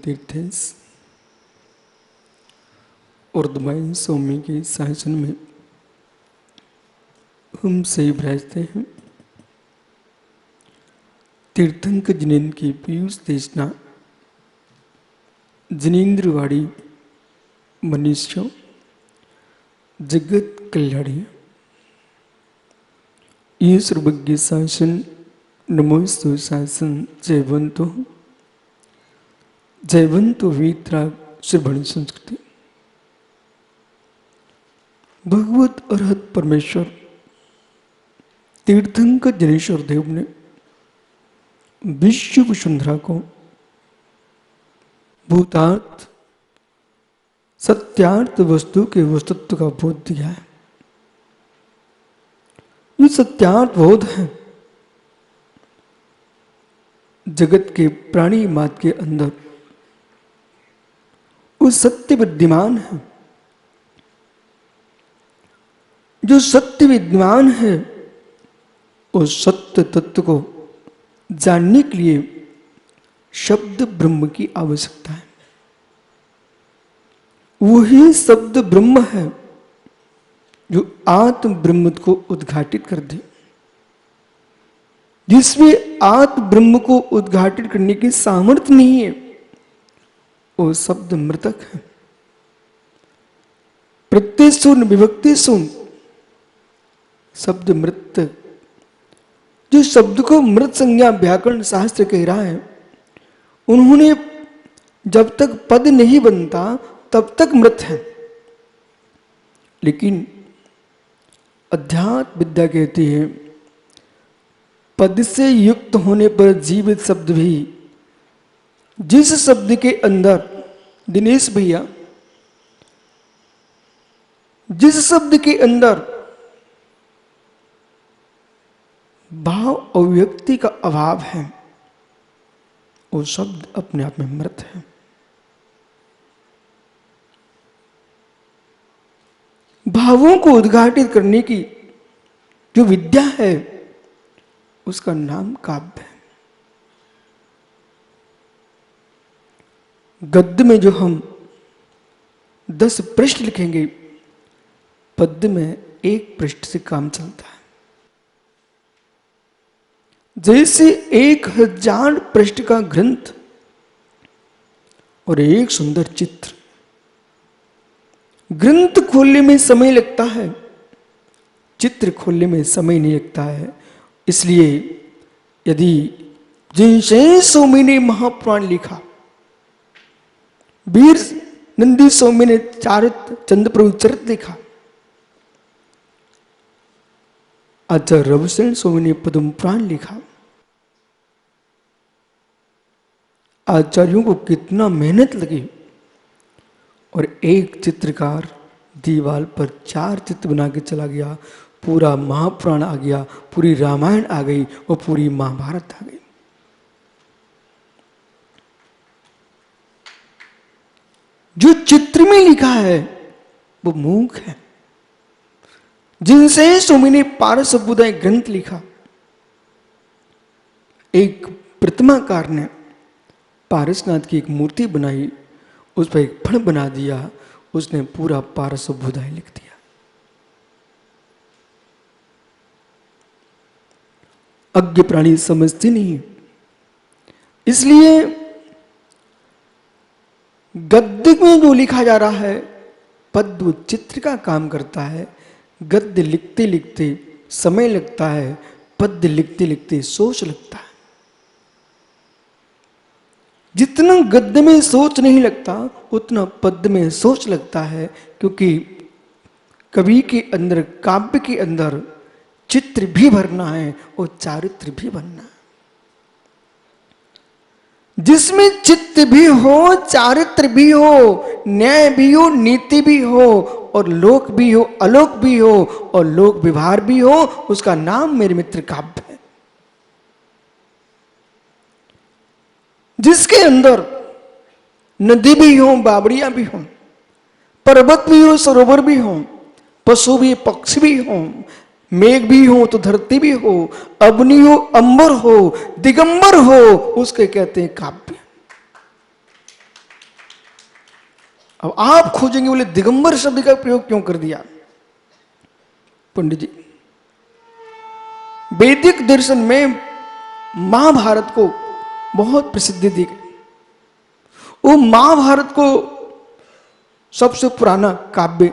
तीर्थेश उर्दमय स्वामी के शासन में हम से विराजते हैं। तीर्थंक जिनेन्द्र की पीयूष देशना जिनेन्द्रवाड़ी मनुष्य जगत कल्याणी ये सर्वज्ञ शासन नमोस्तु शासन जयवंतो वीतरा श्रवण संस्कृति। भगवत अरहत परमेश्वर तीर्थंकर जनेश्वर देव ने विश्व वसुंधरा को भूतार्थ सत्यार्थ वस्तु के वस्तुत्व का बोध दिया है। ये सत्यार्थ बोध है जगत के प्राणी मात्र के अंदर वो सत्य विद्यमान है। जो सत्य विद्यमान है उस सत्य तत्व को जानने के लिए शब्द ब्रह्म की आवश्यकता है। वही शब्द ब्रह्म है जो आत्म ब्रह्म को उद्घाटित कर दे। जिसमें आत्म ब्रह्म को उद्घाटित करने की सामर्थ्य नहीं है वो शब्द मृतक है। प्रत्यय शून्य विभक्ति शून्य शब्द मृत। जो शब्द को मृत संज्ञा व्याकरण शास्त्र कह रहा है, उन्होंने जब तक पद नहीं बनता तब तक मृत है। लेकिन अध्यात्म विद्या कहती है पद से युक्त होने पर जीवित शब्द भी, जिस शब्द के अंदर दिनेश भैया, जिस शब्द के अंदर भाव अभिव्यक्ति का अभाव है वो शब्द अपने आप में मृत है। भावों को उद्घाटित करने की जो विद्या है उसका नाम काव्य है। गद्य में जो हम 10 पृष्ठ लिखेंगे, पद्य में 1 पृष्ठ से काम चलता है। जैसे 1000 पृष्ठ का ग्रंथ और एक सुंदर चित्र, ग्रंथ खोलने में समय लगता है, चित्र खोलने में समय नहीं लगता है। इसलिए यदि जिनसे स्वामी ने महापुराण लिखा, वीर नंदी स्वामी ने चारित्र चंद्रप्रभु चरित लिखा, आचार्य रविशरण स्वामी ने पद्म पुराण लिखा, आचार्यों को कितना मेहनत लगी और एक चित्रकार दीवार पर 4 चित्र बना के चला गया। पूरा महापुराण आ गया, पूरी रामायण आ गई और पूरी महाभारत आ गई। जो चित्र में लिखा है वो मूक है। जिनसे स्वामी ने पारसबुदाय ग्रंथ लिखा, एक प्रतिमाकार ने पारसनाथ की एक मूर्ति बनाई, उस पर एक फण बना दिया, उसने पूरा पारसबुदाय लिख दिया। अज्ञ प्राणी समझते नहीं, इसलिए गद्य में जो लिखा जा रहा है पद्य चित्र का काम करता है। गद्य लिखते लिखते समय लगता है, पद्य लिखते लिखते सोच लगता है। जितना गद्य में सोच नहीं लगता उतना पद्य में सोच लगता है, क्योंकि कवि के अंदर, काव्य के अंदर चित्र भी भरना है और चारित्र भी भरना है। जिसमें चित्त भी हो, चारित्र भी हो, न्याय भी हो, नीति भी हो और लोक भी हो, अलोक भी हो और लोक व्यवहार भी हो, उसका नाम मेरे मित्र काव्य है। जिसके अंदर नदी भी हो, बावड़ियां भी हो, पर्वत भी हो, सरोवर भी हो, पशु भी, पक्षी भी हो, मेघ भी हो तो धरती भी हो, अग्नि हो, अंबर हो, दिगंबर हो, उसके कहते हैं काव्य। अब आप खोजेंगे बोले दिगंबर शब्द का प्रयोग क्यों कर दिया? पंडित जी, वैदिक दर्शन में महाभारत को बहुत प्रसिद्धि दी गई। वो महाभारत को सबसे पुराना काव्य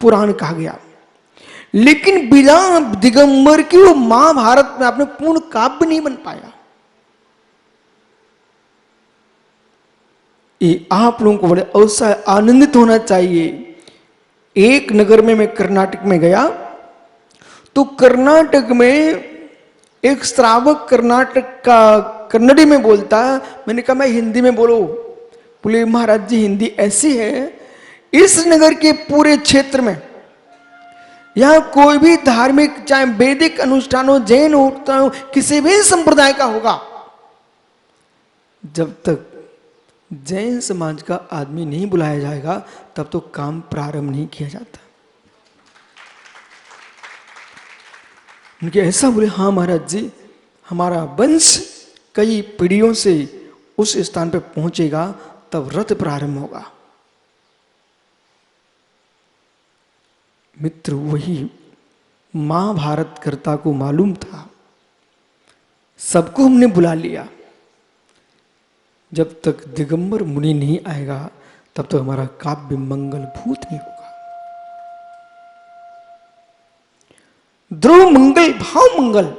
पुराण कहा गया, लेकिन बिना दिगंबर की वो महाभारत में आपने पूर्ण काव्य नहीं बन पाया। ये आप लोगों को बड़े अवसर आनंदित होना चाहिए। एक नगर में मैं कर्नाटक में गया, तो कर्नाटक में एक श्रावक कर्नाटक का कन्नड़ी में बोलता। मैंने कहा मैं हिंदी में बोलो। बोले महाराज जी हिंदी ऐसी है, इस नगर के पूरे क्षेत्र में यहां कोई भी धार्मिक चाहे वैदिक अनुष्ठान हो, जैन हो, किसी भी संप्रदाय का होगा, जब तक जैन समाज का आदमी नहीं बुलाया जाएगा तब तो काम प्रारंभ नहीं किया जाता। उनके ऐसा बोले, हाँ महाराज जी, हमारा वंश कई पीढ़ियों से उस स्थान पर पहुंचेगा तब रथ प्रारंभ होगा। मित्र, वही महाभारत कर्ता को मालूम था, सबको हमने बुला लिया, जब तक दिगंबर मुनि नहीं आएगा तब तक हमारा काव्य मंगलभूत नहीं होगा। ध्रुव मंगल भाव मंगल,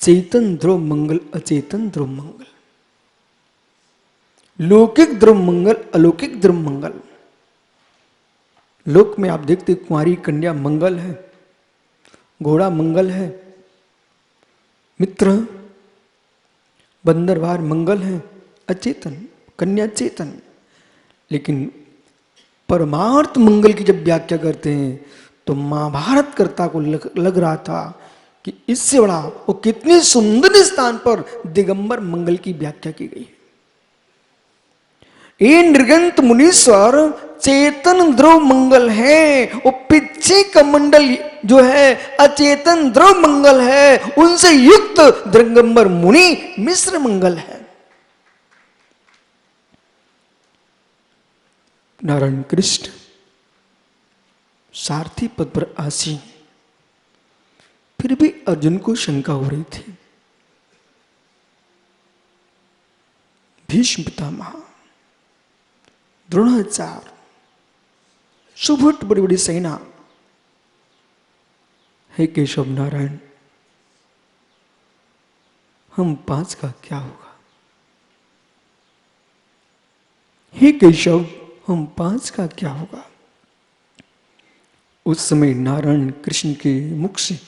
चेतन ध्रुव मंगल, अचेतन ध्रुव मंगल, लौकिक ध्रुव मंगल, अलौकिक ध्रुव मंगल। लोक में आप देखते कुंवारी कन्या मंगल है, घोड़ा मंगल है, मित्र बंदरवार मंगल है, अचेतन कन्या चेतन। लेकिन परमार्थ मंगल की जब व्याख्या करते हैं तो महाभारत कर्ता को लग रहा था कि इससे बड़ा वो कितने सुंदर स्थान पर दिगंबर मंगल की व्याख्या की गई है। ये निर्गंत मुनीश्वर चेतन ध्रुव मंगल है, वो पीछे का मंडल जो है अचेतन ध्रुव मंगल है, उनसे युक्त दिगंबर मुनि मिश्र मंगल है। नारायण कृष्ण सारथी पद पर आसीन, फिर भी अर्जुन को शंका हो रही थी। भीष्म पितामह, द्रोणाचार्य, सुभट बड़ी बड़ी सेना, हे केशव नारायण, हम 5 का क्या होगा? हे केशव, हम 5 का क्या होगा? उस समय नारायण कृष्ण के मुख से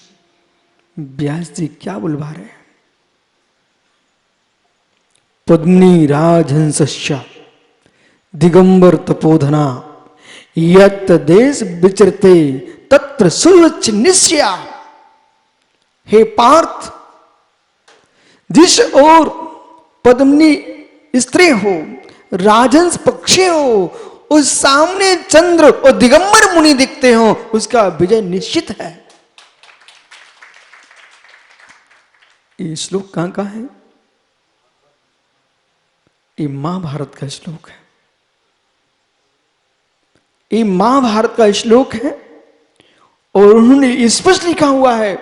व्यास जी क्या बुलवा रहे हैं? पद्मनी राजहंसश्च दिगंबर तपोधना यत देश विचरते तत्र सुलच्छ निश्चया। हे पार्थ, जिस ओर पद्मनी स्त्री हो, राजहंस पक्षी हो, उस सामने चंद्र और दिगंबर मुनि दिखते हो, उसका विजय निश्चित है। ये श्लोक कहां का है? ये महाभारत का श्लोक है। ये महाभारत का श्लोक है और उन्होंने स्पष्ट लिखा हुआ है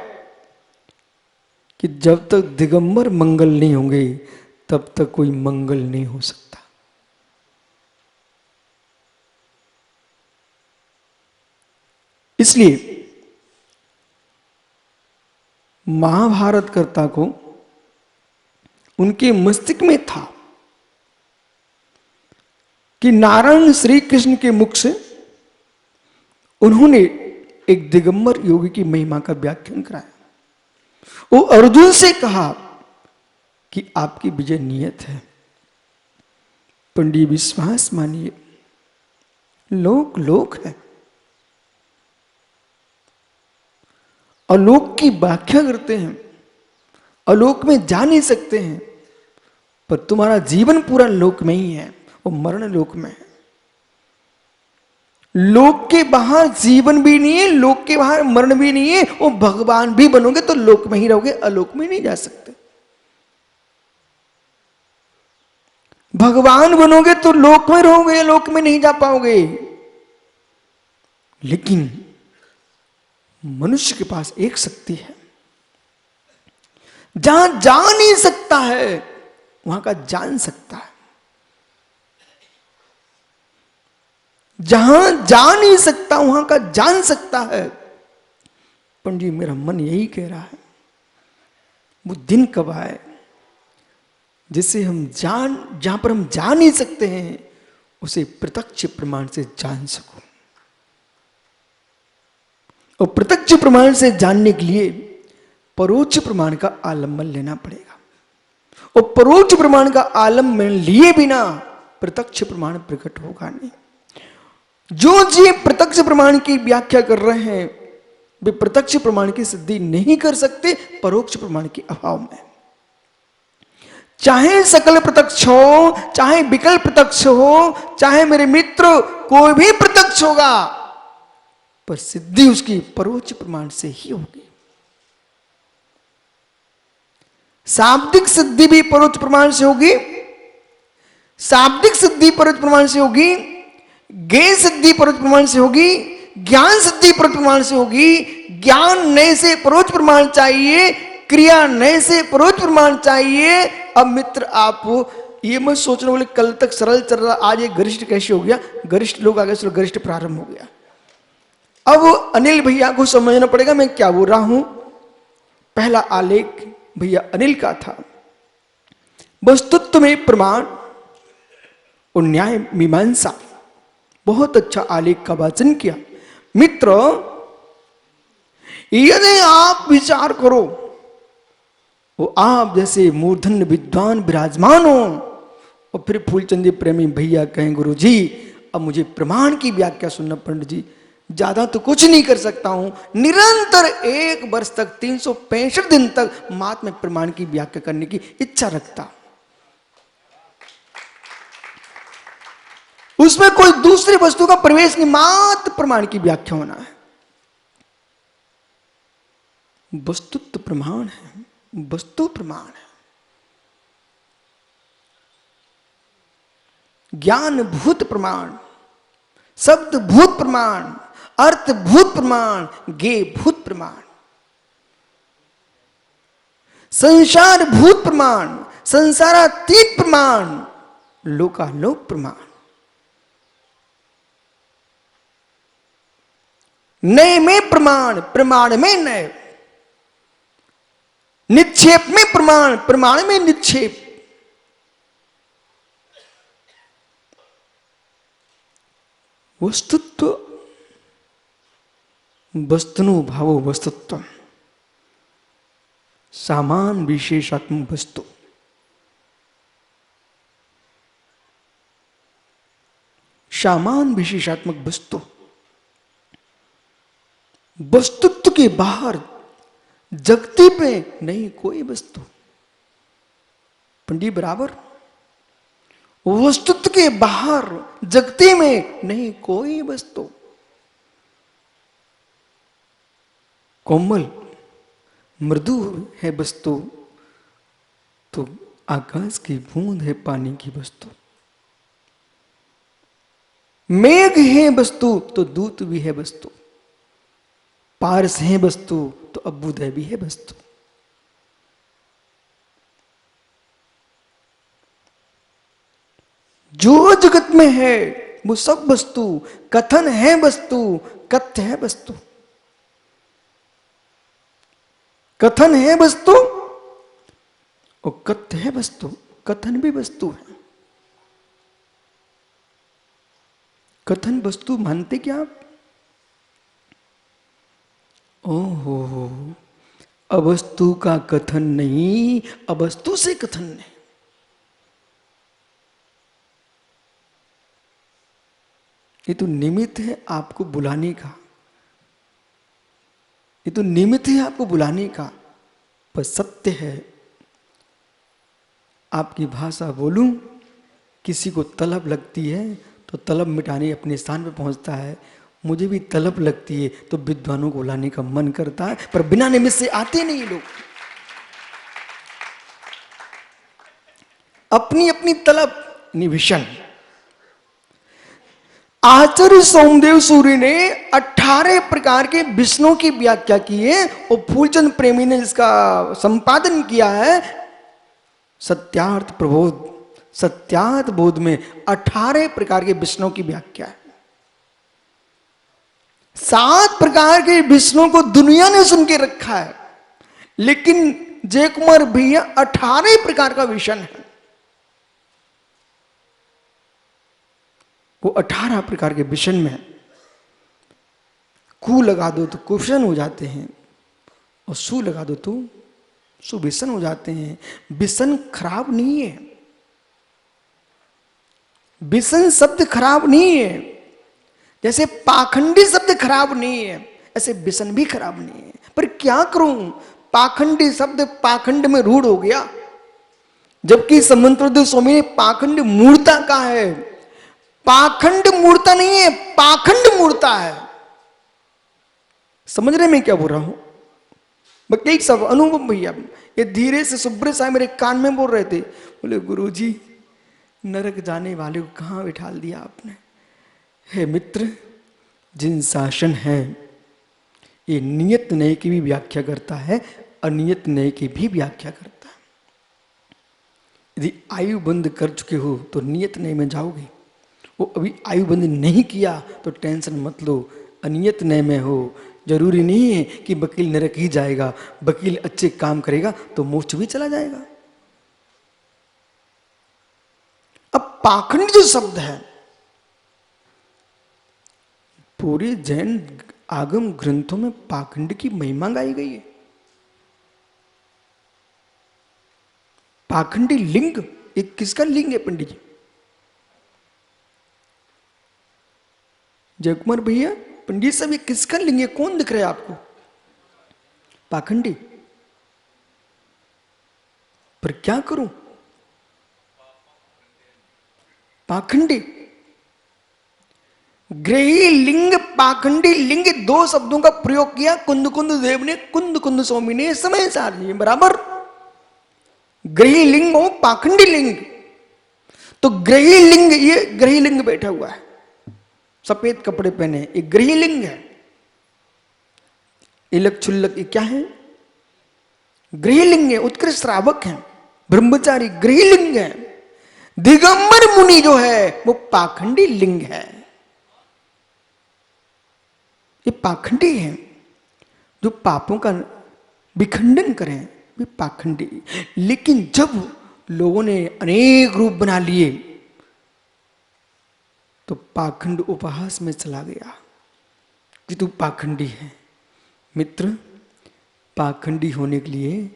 कि जब तक दिगंबर मंगल नहीं होंगे तब तक कोई मंगल नहीं हो सकता। इसलिए महाभारत कर्ता को उनके मस्तिष्क में था कि नारायण श्री कृष्ण के मुख से उन्होंने एक दिगंबर योगी की महिमा का व्याख्यान कराया। वो अर्जुन से कहा कि आपकी विजय नियत है, पंडित विश्वास मानिए, लोक लोक है, अलोक की व्याख्या करते हैं, अलोक में जा नहीं सकते हैं, पर तुम्हारा जीवन पूरा लोक में ही है, वो मरण लोक में है। लोक के बाहर जीवन भी नहीं है, लोक के बाहर मरण भी नहीं है। वो भगवान भी बनोगे तो लोक में ही रहोगे, अलोक में नहीं जा सकते। भगवान बनोगे तो लोक में रहोगे, लोक में नहीं जा पाओगे। लेकिन मनुष्य के पास एक शक्ति है, जहां जा नहीं सकता है वहां का जान सकता है। जहां जा नहीं सकता वहां का जान सकता है। पंडित जी, मेरा मन यही कह रहा है, वो दिन कब आए जिसे हम जहां पर हम जा नहीं सकते हैं उसे प्रत्यक्ष प्रमाण से जान सको। और प्रत्यक्ष प्रमाण से जानने के लिए परोक्ष प्रमाण का आलम्बन लेना पड़ेगा। और परोक्ष प्रमाण का आलम्बन लिए बिना प्रत्यक्ष प्रमाण प्रकट होगा नहीं। जो जी प्रत्यक्ष प्रमाण की व्याख्या कर रहे हैं वे प्रत्यक्ष प्रमाण की सिद्धि नहीं कर सकते परोक्ष प्रमाण के अभाव में। चाहे सकल प्रत्यक्ष हो, चाहे विकल्प प्रत्यक्ष हो, चाहे मेरे मित्र कोई भी प्रत्यक्ष होगा, पर सिद्धि उसकी परोक्ष प्रमाण से ही होगी। शाब्दिक सिद्धि भी परोक्ष प्रमाण से होगी, शाब्दिक सिद्धि परोक्ष प्रमाण से होगी, ज्ञेय सिद्धि परोक्ष प्रमाण से होगी, ज्ञान सिद्धि परोक्ष प्रमाण से होगी। ज्ञान नए से परोक्ष प्रमाण चाहिए, क्रिया नए से परोक्ष प्रमाण चाहिए। अब मित्र आप ये मत सोचने बोले कल तक सरल चल रहा, आज ये गरिष्ठ कैसे हो गया, गरिष्ठ लोग आगे चलो गरिष्ठ प्रारंभ हो गया। अब अनिल भैया को समझना पड़ेगा मैं क्या बोल रहा हूं। पहला आलेख भैया अनिल का था, वस्तुत्व में प्रमाण और न्याय मीमांसा। बहुत अच्छा आलेख का वाचन किया। मित्र, यदि आप विचार करो वो आप जैसे मूर्धन्य विद्वान विराजमान हो और फिर फूलचंदी प्रेमी भैया कहें गुरु जी अब मुझे प्रमाण की व्याख्या सुनना, पंडित जी ज्यादा तो कुछ नहीं कर सकता हूं, निरंतर 1 वर्ष तक 365 दिन तक महात्म्य प्रमाण की व्याख्या करने की इच्छा रखता, उसमें कोई दूसरी वस्तु का प्रवेश नहीं, मात्र प्रमाण की व्याख्या होना है। वस्तुत्व प्रमाण है, वस्तु प्रमाण है। ज्ञान भूत प्रमाण, शब्द भूत प्रमाण, अर्थ भूत प्रमाण, ज्ञेय भूत प्रमाण, संसार भूत प्रमाण, संसारातीत प्रमाण, लोकालोक प्रमाण, नए में प्रमाण, प्रमाण में नए, निक्षेप में प्रमाण, प्रमाण में निक्षेप। वस्तुत्व वस्तुनो भावो वस्तुत्व, सामान विशेषात्मक वस्तु। सामान विशेषात्मक वस्तु, वस्तुत्व के बाहर जगती पे नहीं कोई वस्तु। पंडित बराबर, वस्तुत्व के बाहर जगती में नहीं कोई वस्तु। कोमल मृदु है वस्तु तो आकाश की बूंद है पानी की वस्तु। मेघ है वस्तु तो दूत भी है वस्तु। पारस है वस्तु तो अभ्युदय भी है वस्तु। जो जगत में है वो सब वस्तु, कथन है वस्तु, कथ्य है वस्तु। कथन है वस्तु और कथ्य है वस्तु, कथन भी वस्तु है। कथन वस्तु मानते क्या आप? ओहो, अवस्तु का कथन नहीं, अवस्तु से कथन नहीं। ये तो निमित्त है आपको बुलाने का, ये तो निमित्त है आपको बुलाने का, पर सत्य है। आपकी भाषा बोलूं, किसी को तलब लगती है तो तलब मिटाने अपने स्थान पे पहुंचता है। मुझे भी तलब लगती है तो विद्वानों को बुलाने का मन करता है, पर बिना निमित्त से आते नहीं लोग। अपनी अपनी तलब विषण। आचार्य सोमदेव सूरी ने 18 प्रकार के विष्णु की व्याख्या की है और फूलचंद प्रेमी ने इसका संपादन किया है सत्यार्थ प्रबोध। सत्यार्थ बोध में 18 प्रकार के विष्णु की व्याख्या है। 7 प्रकार के विष्णु को दुनिया ने सुन के रखा है, लेकिन जयकुमार भैया 18 प्रकार का विषण है। वो 18 प्रकार के विषण में कु लगा दो तो कुशन हो जाते हैं और सु लगा दो तो सुविषण हो जाते हैं। विषण खराब नहीं है, विषण शब्द खराब नहीं है। जैसे पाखंडी शब्द खराब नहीं है, ऐसे विषण भी खराब नहीं है। पर क्या करूं, पाखंडी शब्द पाखंड में रूढ़ हो गया, जबकि समंतदेव स्वामी ने पाखंड मूर्ता का है। पाखंड मूर्ता नहीं है, पाखंड मूर्ता है। समझ रहे मैं क्या बोल रहा हूं? एक सब अनुभव भैया ये धीरे से सुब्रत साहब मेरे कान में बोल रहे थे, बोले गुरुजी नरक जाने वाले को कहां बिठा दिया आपने। हे मित्र, जिन शासन है ये नियत नय की भी व्याख्या करता है, अनियत नय की भी व्याख्या करता है। यदि आयु बंद कर चुके हो तो नियत नय में जाओगे, वो अभी आयु बंद नहीं किया तो टेंशन मत लो, अनियत नय में हो। जरूरी नहीं है कि वकील नरक ही जाएगा, वकील अच्छे काम करेगा तो मोक्ष भी चला जाएगा। अब पाखंड जो शब्द है, पूरे जैन आगम ग्रंथों में पाखंड की महिमा गाई गई है। पाखंडी लिंग, एक किसका लिंग है पंडित जी? जयकुमार भैया, पंडित साहब ये किसका लिंग है? कौन दिख रहा है आपको? पाखंडी। पर क्या करूं, पाखंडी ग्रही लिंग पाखंडी लिंग, 2 शब्दों का प्रयोग किया कुंद कुंद देव ने, कुंद कुंद स्वामी ने, समय सार जी बराबर। ग्रही लिंग हो पाखंडी लिंग, तो ग्रही लिंग, ये ग्रही लिंग बैठा हुआ है सफेद कपड़े पहने, ये ग्रही लिंग है। इलक छुल्लक ये क्या है? ग्रही लिंग है। उत्कृष्ट श्रावक है, ब्रह्मचारी ग्रही लिंग है। दिगंबर मुनि जो है वो पाखंडी लिंग है। ये पाखंडी है, जो पापों का विखंडन करें, वे पाखंडी। लेकिन जब लोगों ने अनेक रूप बना लिए तो पाखंड उपहास में चला गया कि तू पाखंडी है। मित्र, पाखंडी होने के लिए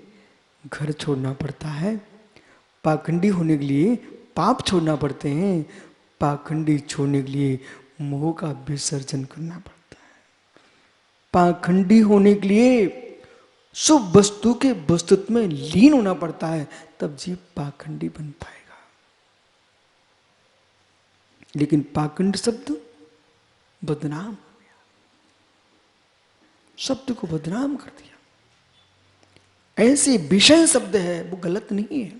घर छोड़ना पड़ता है, पाखंडी होने के लिए पाप छोड़ना पड़ते हैं, पाखंडी छोड़ने के लिए मोह का विसर्जन करना पड़ता है। पाखंडी होने के लिए शुभ वस्तु के वस्तुत्व में लीन होना पड़ता है, तब जीव पाखंडी बन पाएगा। लेकिन पाखंड शब्द बदनाम हो गया, शब्द को बदनाम कर दिया। ऐसे विषय शब्द है वो गलत नहीं है।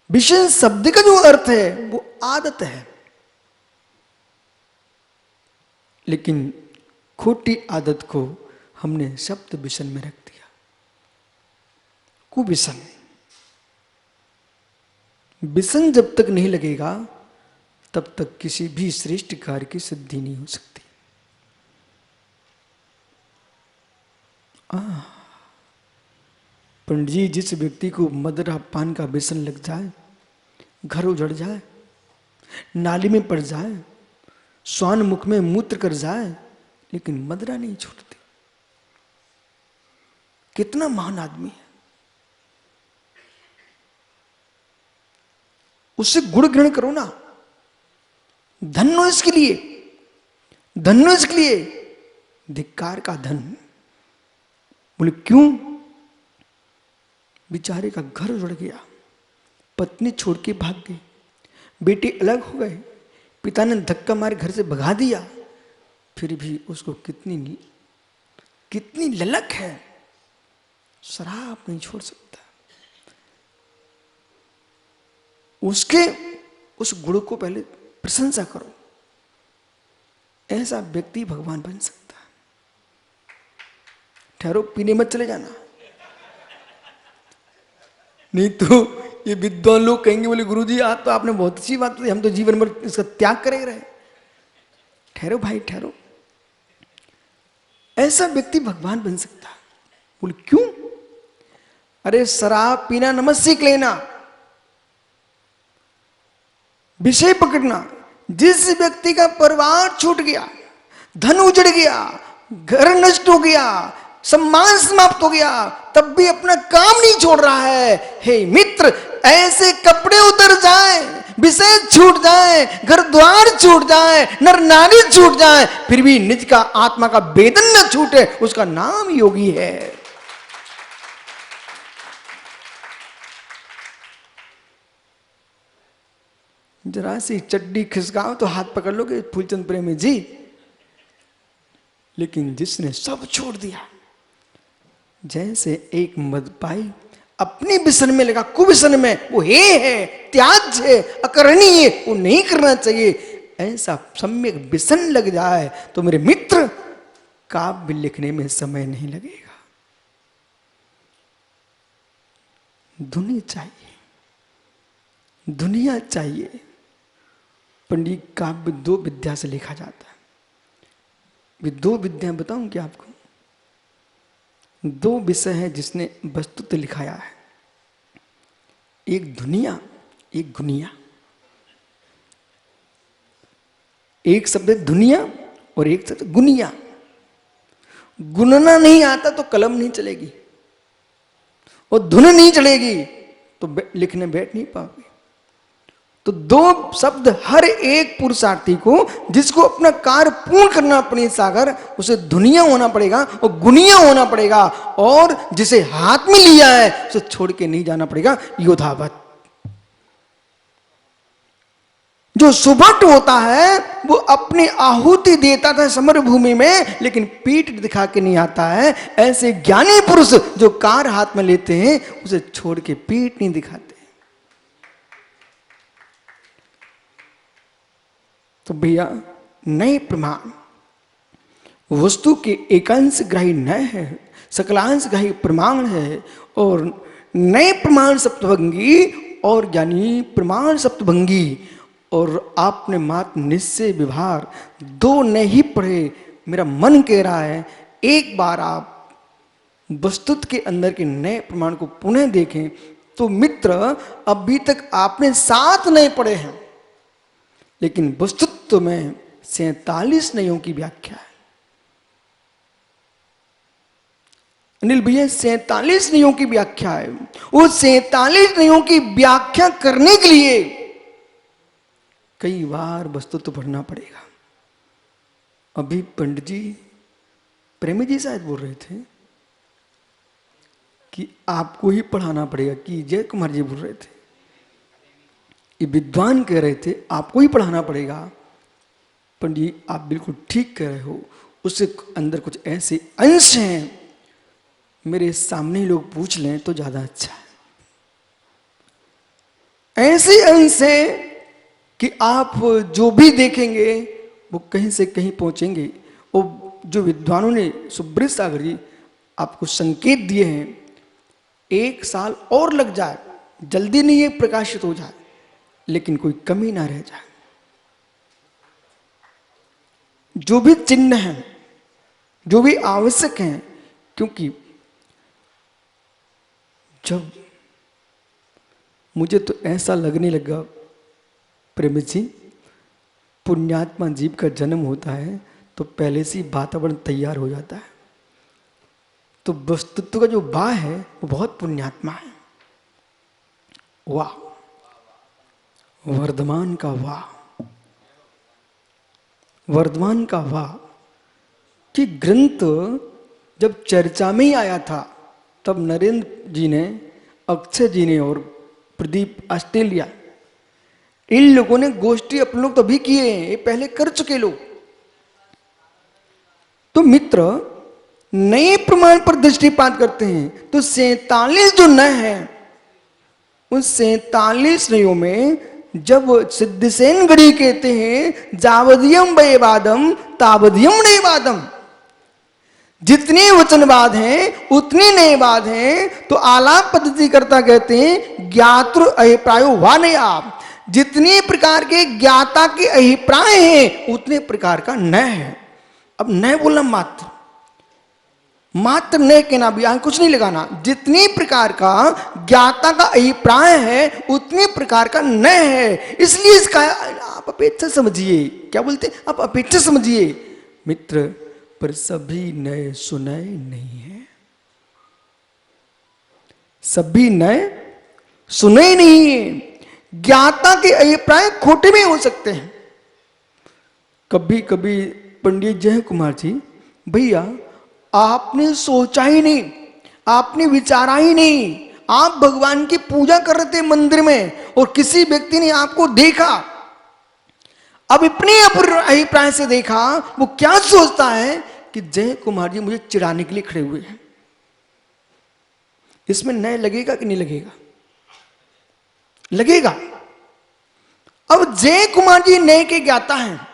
विषय शब्द का जो अर्थ है वो आदत है, लेकिन खोटी आदत को हमने शब्द विषण में रख दिया, कुविषण। विषण जब तक नहीं लगेगा तब तक किसी भी श्रेष्ठ कार्य की सिद्धि नहीं हो सकती। पंडित जी, जिस व्यक्ति को मदिरा पान का व्यसन लग जाए, घर उजड़ जाए, नाली में पड़ जाए, श्वान मुख में मूत्र कर जाए, लेकिन मदिरा नहीं छूटती, कितना महान आदमी है। उससे गुण ग्रहण करो ना। धन्य इसके लिए, धन्य इसके लिए, धिक्कार का धन। बोले क्यों? बेचारे का घर उजड़ गया, पत्नी छोड़ के भाग गई, बेटे अलग हो गए, पिता ने धक्का मार घर से भगा दिया, फिर भी उसको कितनी ललक है, शराब नहीं छोड़ सकता। उसके उस गुण को पहले प्रशंसा करो। ऐसा व्यक्ति भगवान बन सकता है। ठहरो, पीने मत चले जाना, नहीं तो ये विद्वान लोग कहेंगे बोले गुरुजी आज तो आपने बहुत अच्छी बात बताई, हम तो जीवन भर इसका त्याग करे रहे। ठहरो भाई ठहरो, ऐसा व्यक्ति भगवान बन सकता है। बोले क्यों? अरे शराब पीना न मत सीख लेना, विषय पकड़ना। जिस व्यक्ति का परिवार छूट गया, धन उजड़ गया, घर नष्ट हो गया, सम्मान समाप्त हो गया, तब भी अपना काम नहीं छोड़ रहा है। हे मित्र, ऐसे कपड़े उतर जाए, विषय छूट जाए, घर द्वार छूट जाए, नर नारी छूट जाए, फिर भी निज का आत्मा का वेदन न छूटे, उसका नाम योगी है। जरा सी चड्डी खिसकाओ तो हाथ पकड़ लोगे फूलचंद प्रेमी जी। लेकिन जिसने सब छोड़ दिया, जैसे एक मदपाई अपने व्यसन में लगा, कुव्यसन में, वो है त्याज है, अकरणीय, वो नहीं करना चाहिए। ऐसा सम्यक व्यसन लग जाए तो मेरे मित्र, काव्य लिखने में समय नहीं लगेगा। दुनिया चाहिए, दुनिया चाहिए। पंडित काव्य दो विद्या से लिखा जाता है। वे दो विद्या बताऊं क्या आपको? दो विषय है जिसने वस्तुतः लिखाया है, एक दुनिया, एक गुनिया। एक शब्द है दुनिया और एक शब्द गुनिया। गुनना नहीं आता तो कलम नहीं चलेगी, और धुन नहीं चलेगी तो लिखने बैठ नहीं पाओगे। तो दो शब्द हर एक पुरुषार्थी को, जिसको अपना कार्य पूर्ण करना अपने सागर, उसे दुनिया होना पड़ेगा और गुनिया होना पड़ेगा, और जिसे हाथ में लिया है उसे छोड़ के नहीं जाना पड़ेगा। योधावत जो सुभट होता है वो अपनी आहुति देता था समर भूमि में, लेकिन पीठ दिखा के नहीं आता है। ऐसे ज्ञानी पुरुष जो कार हाथ में लेते हैं उसे छोड़ के पीठ नहीं दिखाते। तो भैया, नए प्रमाण वस्तु के एकांश ग्राही न है, सकलांश ग्राही प्रमाण है। और नए प्रमाण सप्तभंगी और ज्ञानी प्रमाण सप्तभंगी। और आपने मात्र निश्चय विभार दो नहीं पढ़े। मेरा मन कह रहा है एक बार आप वस्तुत के अंदर के नए प्रमाण को पुनः देखें। तो मित्र, अभी तक आपने 7 नए पढ़े हैं, लेकिन वस्तुत्व में 47 नयों की व्याख्या है। अनिल भैया, 47 नयों की व्याख्या है। वो 47 नयों की व्याख्या करने के लिए कई बार वस्तुत्व पढ़ना पड़ेगा। अभी पंडित जी, प्रेमी जी शायद बोल रहे थे कि आपको ही पढ़ाना पड़ेगा, कि जय कुमार जी बोल रहे थे, ये विद्वान कह रहे थे आपको ही पढ़ाना पड़ेगा। पंडित आप बिल्कुल ठीक कह रहे हो, उसके अंदर कुछ ऐसे अंश हैं, मेरे सामने ही लोग पूछ लें तो ज्यादा अच्छा है। ऐसे अंश हैं कि आप जो भी देखेंगे वो कहीं से कहीं पहुंचेंगे। वो जो विद्वानों ने, सुब्रत सागर जी आपको संकेत दिए हैं, 1 साल और लग जाए, जल्दी नहीं ये प्रकाशित हो जाए, लेकिन कोई कमी ना रह जाए। जो भी चिन्ह हैं, जो भी आवश्यक हैं, क्योंकि जब मुझे तो ऐसा लगने लगा प्रेमी जी, पुण्यात्मा जीव का जन्म होता है तो पहले से ही वातावरण तैयार हो जाता है। तो वस्तुत्व का जो वाह है वो बहुत पुण्यात्मा है। वाह, वर्धमान का वाह, वर्धमान का वाह। कि ग्रंथ जब चर्चा में ही आया था, तब नरेंद्र जी ने, अक्षय जी ने और प्रदीप ऑस्ट्रेलिया, इन लोगों ने गोष्ठी अपन लोग तो अभी किए हैं, ये पहले कर चुके लोग। तो मित्र, नए प्रमाण पर दृष्टिपात करते हैं तो 47 जो नए हैं, उन 47 नयों में जब सिद्धसेन गढ़ी कहते हैं जावदियम वयवादम तावदियम नैवादम, जितने वचनवाद हैं उतने नएवाद हैं, तो आलाप पद्धति करता कहते हैं ज्ञातृ अभिप्रायो वा नहीं आप, जितने प्रकार के ज्ञाता के अभिप्राय हैं उतने प्रकार का न है। अब न बोलना मात्र मात्र न कहना भी, यहाँ कुछ नहीं लगाना, जितने प्रकार का ज्ञाता का अभिप्राय है उतने प्रकार का न है। इसलिए इसका आप अपेक्षा समझिए, क्या बोलते हैं आप अपेक्षा समझिए मित्र, पर सभी नए सुनाए नहीं है, सभी नए सुने नहीं है। ज्ञाता के अभिप्राय खोटे में हो सकते हैं। कभी कभी पंडित जय कुमार जी, भैया आपने सोचा ही नहीं, आपने विचारा ही नहीं, आप भगवान की पूजा कर रहे थे मंदिर में और किसी व्यक्ति ने आपको देखा, अब अपने अभिप्राय से देखा, वो क्या सोचता है कि जय कुमार जी मुझे चिढ़ाने के लिए खड़े हुए हैं। इसमें नए लगेगा कि नहीं लगेगा? लगेगा। अब जय कुमार जी नए के ज्ञाता हैं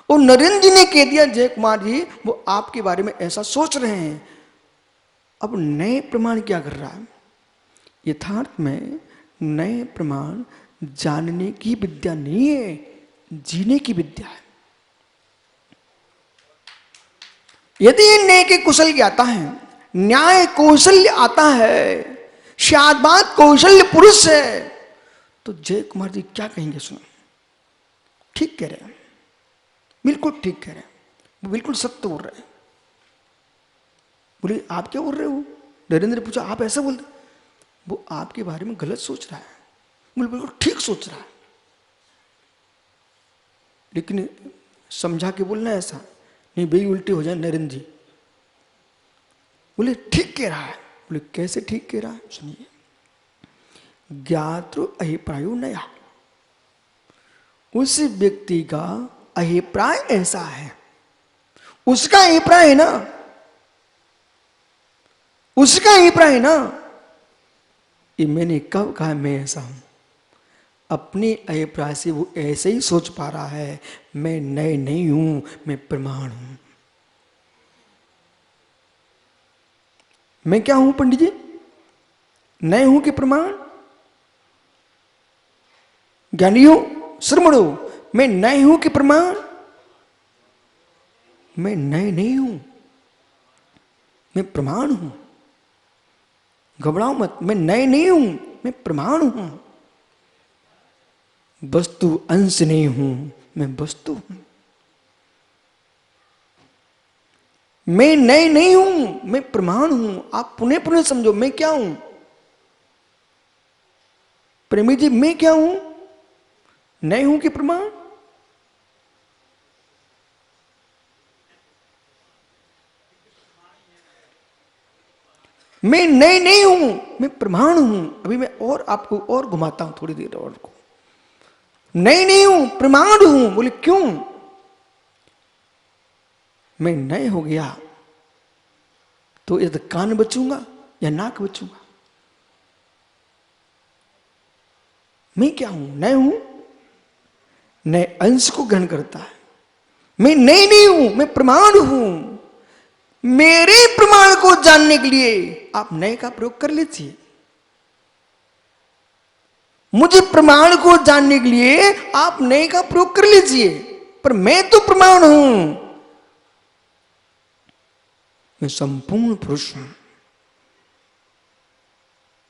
और नरेंद्र जी ने कह दिया जय कुमार जी वो आपके बारे में ऐसा सोच रहे हैं। अब नए प्रमाण क्या कर रहा है? यथार्थ में नए प्रमाण जानने की विद्या नहीं है, जीने की विद्या है। यदि नए के कुशल ज्ञाता है, न्याय कौशल्य आता है, शादबाद कौशल्य पुरुष है, तो जय कुमार जी क्या कहेंगे? सुनो, ठीक कह रहे हैं, बिल्कुल ठीक कह रहे हैं, वो बिल्कुल सत्य बोल रहे हैं। बोले आप क्या बोल रहे हो? नरेंद्र ने पूछा आप ऐसा बोलते? वो आपके बारे में गलत सोच रहा है। बोले बिल्कुल ठीक सोच रहा है, लेकिन समझा के बोलना ऐसा नहीं भाई उल्टे हो जाए नरेंद्र जी। बोले ठीक कह रहा है। बोले कैसे ठीक कह रहा है? सुनिए, ज्ञातृ अभिप्रायो नया, उस व्यक्ति का अभिप्राय ऐसा है, उसका अभिप्राय है ना, उसका अभिप्राय है ना। ये मैंने कब कहा मैं ऐसा हूं? अपने अभिप्राय से वो ऐसे ही सोच पा रहा है, मैं नए नहीं हूं, मैं प्रमाण हूं। मैं क्या हूं पंडित जी? नए हूं कि प्रमाण? ज्ञानियों श्रमणों, मैं नए हूं कि प्रमाण? मैं नए नहीं हूं, मैं प्रमाण हूं। घबराओ मत, मैं नए नहीं हूं, मैं प्रमाण हूं। वस्तु अंश नहीं हूं, मैं वस्तु हूं। मैं नए नहीं हूं, मैं प्रमाण हूं। आप पुनः पुनः समझो, मैं क्या हूं? प्रेमी जी मैं क्या हूं? नए हूं कि प्रमाण? मैं नए नहीं हूं, मैं प्रमाण हूं। अभी मैं और आपको और घुमाता हूं थोड़ी देर और को। नए नहीं हूं, प्रमाण हूं। बोले क्यों? मैं नए हो गया तो यदि कान बचूंगा या नाक बचूंगा? मैं क्या हूं? नए हूं, नए अंश को ग्रहण करता है। मैं नए नहीं हूं, मैं प्रमाण हूं। मेरे प्रमाण को जानने के लिए आप नए का प्रयोग कर लीजिए। मुझे प्रमाण को जानने के लिए आप नए का प्रयोग कर लीजिए, पर मैं तो प्रमाण हूं, मैं संपूर्ण पुरुष हूं,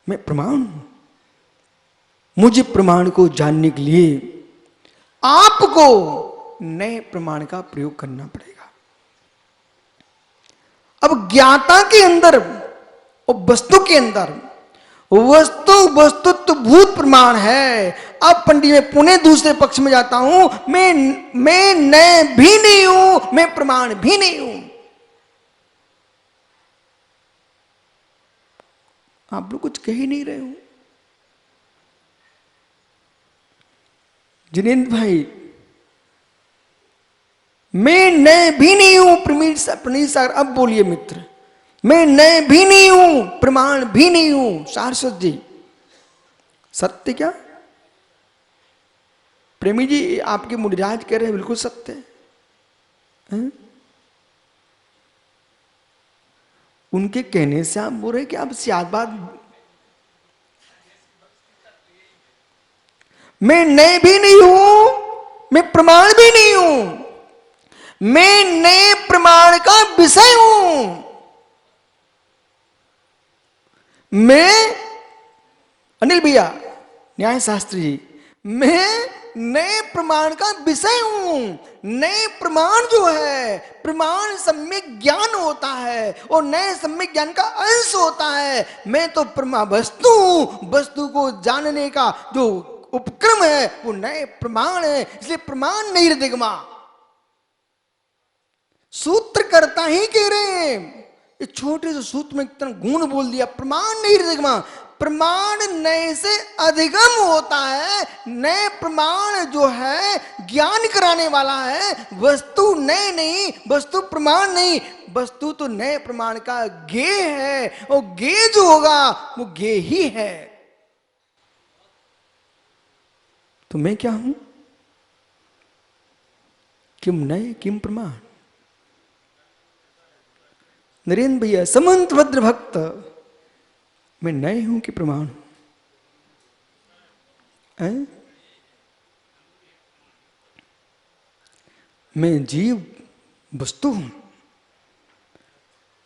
मैं प्रमाण हूं। मुझे प्रमाण को जानने के लिए आपको नए प्रमाण का प्रयोग करना पड़ेगा। अब ज्ञाता के अंदर और वस्तु के अंदर वस्तुत्व भूत प्रमाण है। अब पंडित मैं पुनः दूसरे पक्ष में जाता हूं, मैं नए भी नहीं हूं, मैं प्रमाण भी नहीं हूं। आप लोग कुछ कह ही नहीं रहे हो। जिनेंद्र भाई मैं नए भी नहीं हूं, प्रणीत सागर अब बोलिए मित्र, मैं नए भी नहीं हूं, प्रमाण भी नहीं हूं। सारस्वत जी सत्य क्या? प्रेमी जी आपके मुनिराज कह रहे हैं बिल्कुल सत्य है। उनके कहने से आप बोल रहे कि आप सियाबाद मैं नए भी नहीं हूं, मैं प्रमाण भी नहीं हूं, मैं नए प्रमाण का विषय हूं। मैं अनिल भैया न्याय शास्त्री जी, मैं नए प्रमाण का विषय हूं। नए प्रमाण जो है, प्रमाण सम्यक ज्ञान होता है और नए सम्यक ज्ञान का अंश होता है। मैं तो प्रमा वस्तु हूं, वस्तु को जानने का जो उपक्रम है वो नए प्रमाण है, इसलिए प्रमाण नहीं दिगमा। सूत्र करता ही कह रहे हैं, ये छोटे से सूत्र में इतना गुण बोल दिया, प्रमाण नहीं दिगमा। प्रमाण नए से अधिगम होता है। नए प्रमाण जो है ज्ञान कराने वाला है, वस्तु नए नहीं, वस्तु प्रमाण नहीं, वस्तु तो नए प्रमाण का ज्ञेय है और ज्ञेय जो होगा वो ज्ञेय ही है। तो मैं क्या हूं? किम नए किम प्रमाण। नरेंद्र भैया समंत भद्र भक्त, मैं नए हूं कि प्रमाण हूं? मैं जीव वस्तु हूं,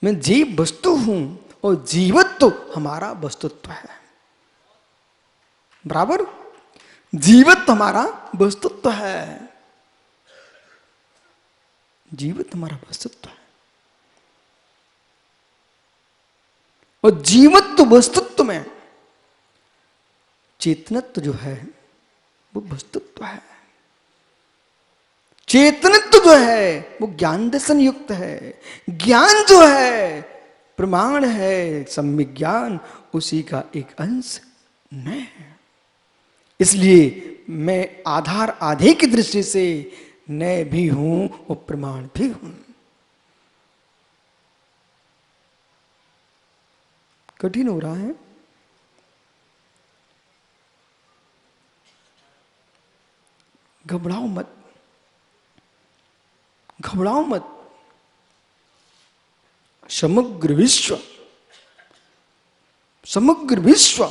मैं जीव वस्तु हूं और जीवत्व हमारा वस्तुत्व है। बराबर, जीवत्व हमारा वस्तुत्व है, जीवत्व हमारा वस्तुत्व है। और जीवत्व वस्तुत्व में चेतनत्व जो है वो वस्तुत्व है। चेतनत्व जो है वो ज्ञान दर्शन युक्त है। ज्ञान जो है प्रमाण है, सम्यक ज्ञान उसी का एक अंश नहीं है। इसलिए मैं आधार आधे की दृष्टि से नए भी हूं और प्रमाण भी हूं। कठिन हो रहा है? घबराओ मत, घबराओ मत। समग्र विश्व, समग्र विश्व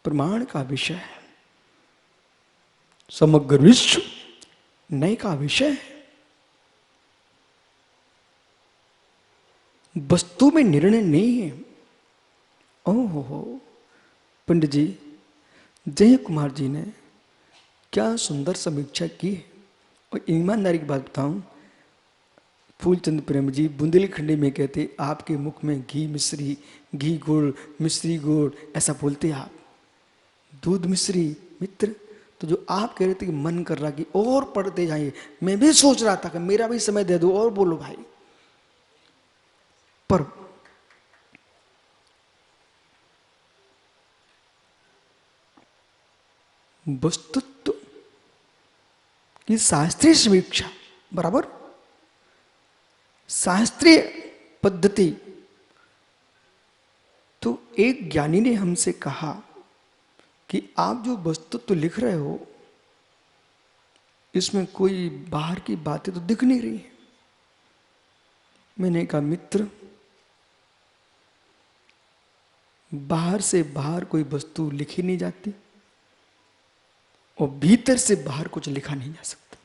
प्रमाण का विषय है। समग्र विश्व नए का विषय है। वस्तु में निर्णय नहीं है। ओहो, पंडित जी जय कुमार जी ने क्या सुंदर समीक्षा की है। और ईमानदारी की बात बताऊं, फूलचंद प्रेम जी बुंदेलखंडी में कहते आपके मुख में घी मिश्री, घी गुड़ मिश्री गुड़ ऐसा बोलते आप, दूध मिश्री मित्र। तो जो आप कह रहे थे कि मन कर रहा कि और पढ़ते जाइए, मैं भी सोच रहा था कि मेरा भी समय दे दो और बोलो भाई। पर वस्तुत्व की शास्त्रीय समीक्षा, बराबर शास्त्रीय पद्धति। तो एक ज्ञानी ने हमसे कहा कि आप जो वस्तुत्व लिख रहे हो इसमें कोई बाहर की बातें तो दिख नहीं रही है। मैंने कहा मित्र, बाहर से बाहर कोई वस्तु लिखी नहीं जाती और भीतर से बाहर कुछ लिखा नहीं जा सकता।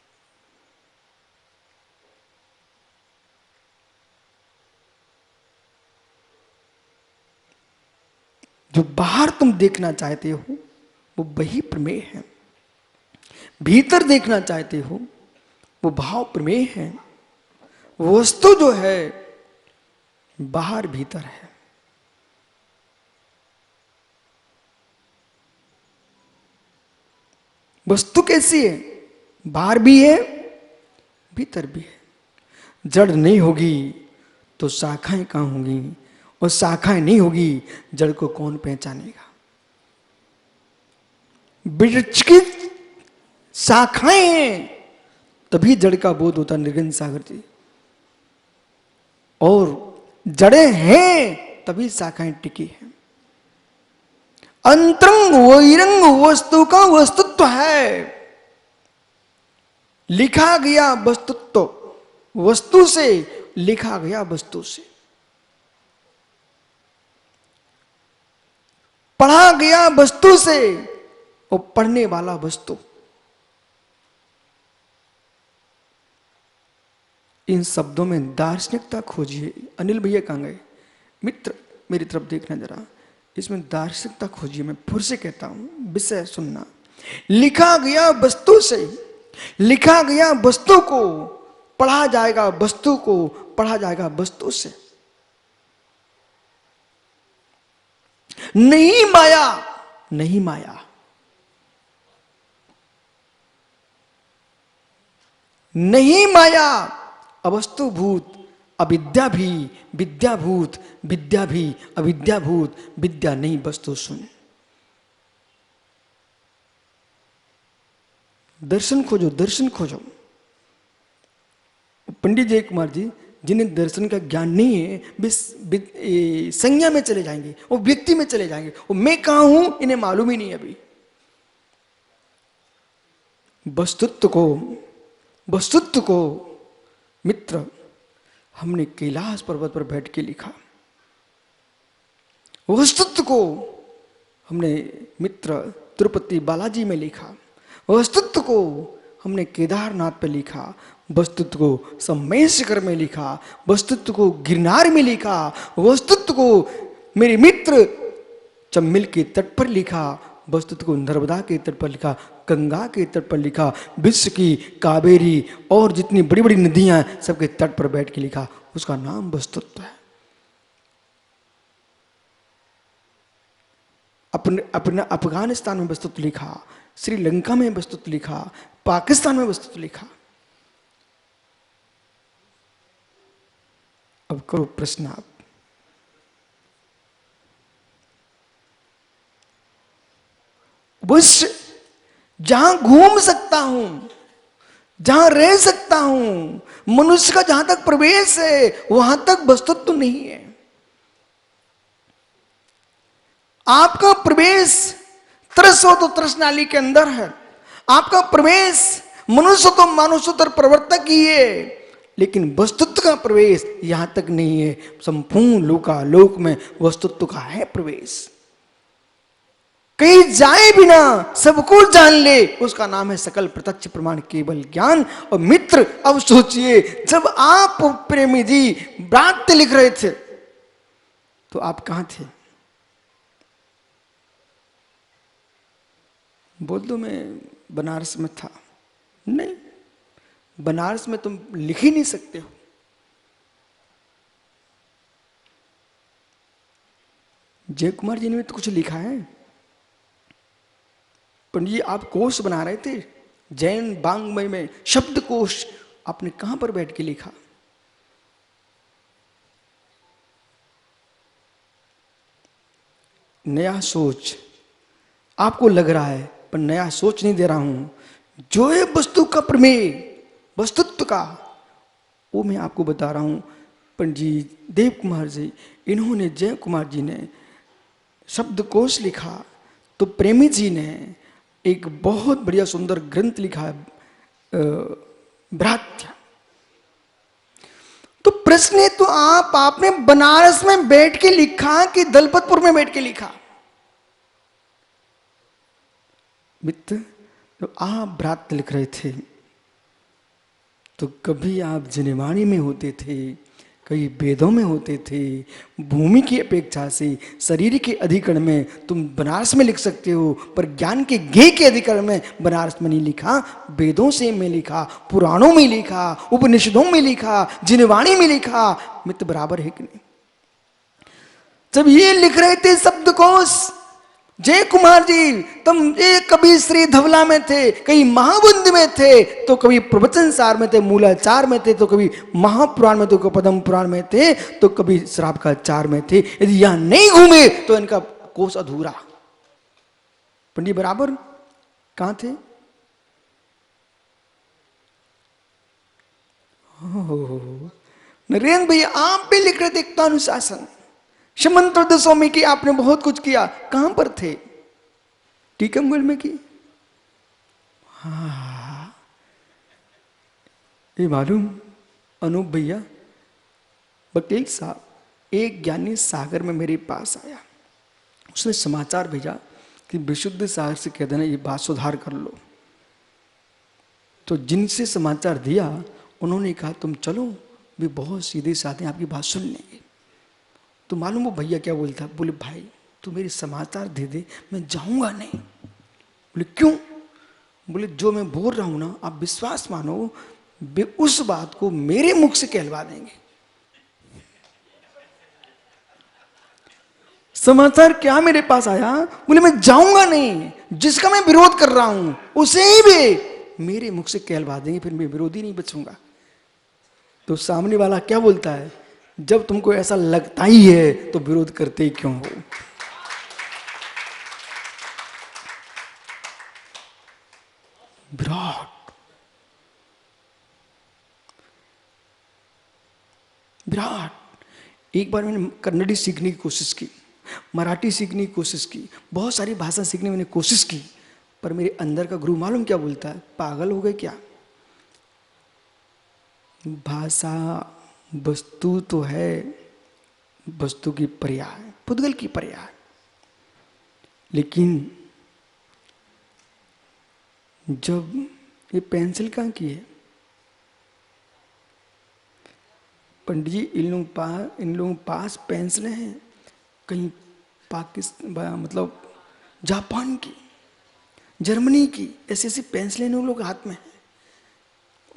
जो बाहर तुम देखना चाहते हो वो वही प्रमेय है, भीतर देखना चाहते हो वो भाव प्रमेय है। वस्तु जो है बाहर भीतर है। वस्तु कैसी है? बाहर भी है भीतर भी है। जड़ नहीं होगी तो शाखाएं कहां होंगी, और शाखाएं नहीं होगी जड़ को कौन पहचानेगा। वृक्ष की शाखाएं हैं तभी जड़ का बोध होता, निर्गुण सागर जी। और जड़ें हैं तभी शाखाएं टिकी हैं। अंतरंग वैरंग वस्तु का वस्तुत्व है। लिखा गया वस्तुत्व वस्तु से, लिखा गया वस्तु से, पढ़ा गया वस्तु से और पढ़ने वाला वस्तु। इन शब्दों में दार्शनिकता खोजिए। अनिल भैया कहाँ गए? मित्र मेरी तरफ देखना जरा, इसमें दार्शनिकता खोजिए। मैं फिर से कहता हूं, विषय सुनना। लिखा गया वस्तु से, लिखा गया वस्तु को पढ़ा जाएगा, वस्तु को पढ़ा जाएगा वस्तु से। नहीं माया, नहीं माया, नहीं माया, अवस्तुभूत अविद्या भी विद्याभूत, विद्या भी अविद्याभूत, विद्या नहीं वस्तु सुन। दर्शन खोजो, दर्शन खोजो। पंडित जय कुमार जी जिन्हें दर्शन का ज्ञान नहीं है, वे संज्ञा में चले जाएंगे, वो व्यक्ति में चले जाएंगे। वो मैं कहां हूं इन्हें मालूम ही नहीं अभी। वस्तुत्व को मित्र हमने कैलाश पर्वत पर बैठ के लिखा। वस्तुत्व को हमने मित्र तिरुपति बालाजी में लिखा। वस्तुत्व को हमने केदारनाथ पे लिखा। वस्तुत्व को सम्मेशिखर में लिखा। वस्तुत्व को गिरनार में लिखा। वस्तुत्व को मेरे मित्र चम्मिल के तट पर लिखा। वस्तुत्व को नर्मदा के तट पर लिखा, गंगा के तट पर लिखा, विश्व की कावेरी और जितनी बड़ी बड़ी नदियां सबके तट पर बैठ के लिखा। उसका नाम वस्तुत्व है। अपने अफगानिस्तान में वस्तुत्व लिखा, श्रीलंका में वस्तुत्व लिखा, पाकिस्तान में वस्तुत्व लिखा। अब करो प्रश्न आप। बस जहां घूम सकता हूं, जहां रह सकता हूं, मनुष्य का जहां तक प्रवेश है वहां तक वस्तुत्व नहीं है। आपका प्रवेश त्रस हो तो त्रसनाली के अंदर है। आपका प्रवेश मनुष्य तो मानुषोत्तर प्रवर्तक ही है, लेकिन वस्तुत्व का प्रवेश यहां तक नहीं है। संपूर्ण लोकालोक में वस्तुत्व का है प्रवेश। कहीं जाए बिना सबको जान ले, उसका नाम है सकल प्रत्यक्ष प्रमाण केवल ज्ञान। और मित्र अब सोचिए, जब आप प्रेमी जी ब्रात्य लिख रहे थे तो आप कहां थे? बोल दो मैं बनारस में था। नहीं, बनारस में तुम लिख ही नहीं सकते हो। जय कुमार जी ने भी तो कुछ लिखा है। पंडित जी आप कोश बना रहे थे जैन वांग्मय में, शब्द कोश आपने कहां पर बैठ के लिखा? नया सोच आपको लग रहा है, पर नया सोच नहीं दे रहा हूं। जो है वस्तु का प्रमेय, वस्तुत्व का, वो मैं आपको बता रहा हूं। पंडित जी देव कुमार जी, इन्होंने, जय कुमार जी ने शब्दकोश लिखा, तो प्रेमी जी ने एक बहुत बढ़िया सुंदर ग्रंथ लिखा है भ्रात्या। तो प्रश्न है, तो आपने बनारस में बैठ के लिखा कि दलपतपुर में बैठ के लिखा? मित्र, तो आप भ्रात लिख रहे थे तो कभी आप जिनेवाणी में होते थे, कई वेदों में होते थे। भूमि की अपेक्षा से शरीर के अधिकरण में तुम बनारस में लिख सकते हो, पर ज्ञान के गेय के अधिकरण में बनारस में नहीं लिखा। वेदों से में लिखा, पुराणों में लिखा, उपनिषदों में लिखा, जिनेवाणी में लिखा। मित्र बराबर है कि नहीं? जब ये लिख रहे थे शब्दकोश, जय कुमार जी तुम एक कभी श्री धवला में थे, कहीं महाबुंद में थे, तो कभी प्रवचन सार में थे, मूलाचार में थे, तो कभी महापुराण में, तो कभी पद्म पुराण में थे, तो कभी श्राप का चार में थे। यदि यहां नहीं घूमे तो इनका कोष अधूरा। पंडित बराबर कहां थे? नरेंद्र भैया आप भी लिख रहे थे अनुशासन, समंत्र स्वामी की आपने बहुत कुछ किया, कहां पर थे? टीकमगढ़ में की। हाँ, ये मालूम अनूप भैया, वकील साहब, एक ज्ञानी सागर में मेरे पास आया, उसने समाचार भेजा कि विशुद्ध सागर से कह देना ये बात सुधार कर लो। तो जिनसे समाचार दिया उन्होंने कहा तुम चलो, वे बहुत सीधे साधे आपकी बात सुन लेंगे। तो मालूम वो भैया क्या बोलता, बोले भाई तू मेरे समाचार दे दे, मैं जाऊंगा नहीं। बोले क्यों? बोले जो मैं बोल रहा हूं ना, आप विश्वास मानो, वे उस बात को मेरे मुख से कहलवा देंगे। समाचार क्या मेरे पास आया, बोले मैं जाऊंगा नहीं, जिसका मैं विरोध कर रहा हूं उसे ही वे मेरे मुख से कहलवा देंगे, फिर मैं विरोधी नहीं बचूंगा। तो सामने वाला क्या बोलता है, जब तुमको ऐसा लगता ही है तो विरोध करते ही क्यों हो। विराट, विराट। एक बार मैंने कन्नड़ी सीखने की कोशिश की, मराठी सीखने की कोशिश की, बहुत सारी भाषा सीखने की मैंने कोशिश की, पर मेरे अंदर का गुरु मालूम क्या बोलता है, पागल हो गए क्या? भाषा वस्तु तो है, वस्तु की पर्याय, पुद्गल की पर्याय, लेकिन जब ये पेंसिल कहाँ की है पंडित जी, इन लोगों पास पेंसिलें हैं, कहीं पाकिस्तान मतलब जापान की, जर्मनी की, ऐसी ऐसी पेंसिलें उन लोग हाथ में है।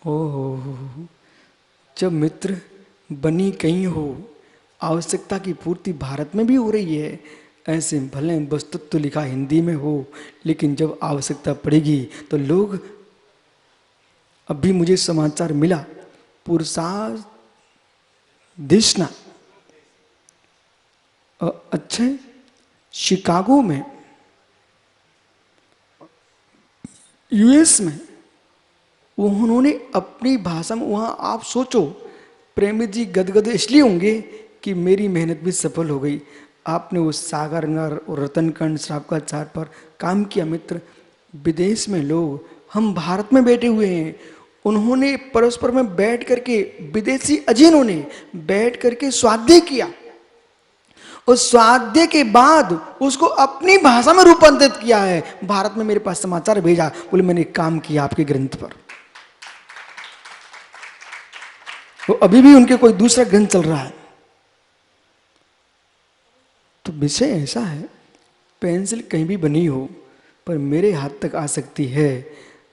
ओहो, जब मित्र बनी कहीं हो, आवश्यकता की पूर्ति भारत में भी हो रही है, ऐसे भले वस्तुत्व लिखा हिंदी में हो, लेकिन जब आवश्यकता पड़ेगी तो लोग, अभी मुझे समाचार मिला पुरसाद दिशना, अच्छे शिकागो में, यूएस में, उन्होंने अपनी भाषा में, वहां आप सोचो प्रेमी जी गदगद इसलिए होंगे कि मेरी मेहनत भी सफल हो गई। आपने उस सागर नगर और रतनकंड श्रावकाचार पर काम किया मित्र। विदेश में लोग, हम भारत में बैठे हुए हैं, उन्होंने परस्पर में बैठ करके, विदेशी अजीनों ने बैठ करके स्वाध्याय किया, और स्वाध्याय के बाद उसको अपनी भाषा में रूपांतरित किया है। भारत में मेरे पास समाचार भेजा, बोले मैंने काम किया आपके ग्रंथ पर। तो अभी भी उनके कोई दूसरा ग्रंथ चल रहा है। तो विषय ऐसा है, पेंसिल कहीं भी बनी हो पर मेरे हाथ तक आ सकती है,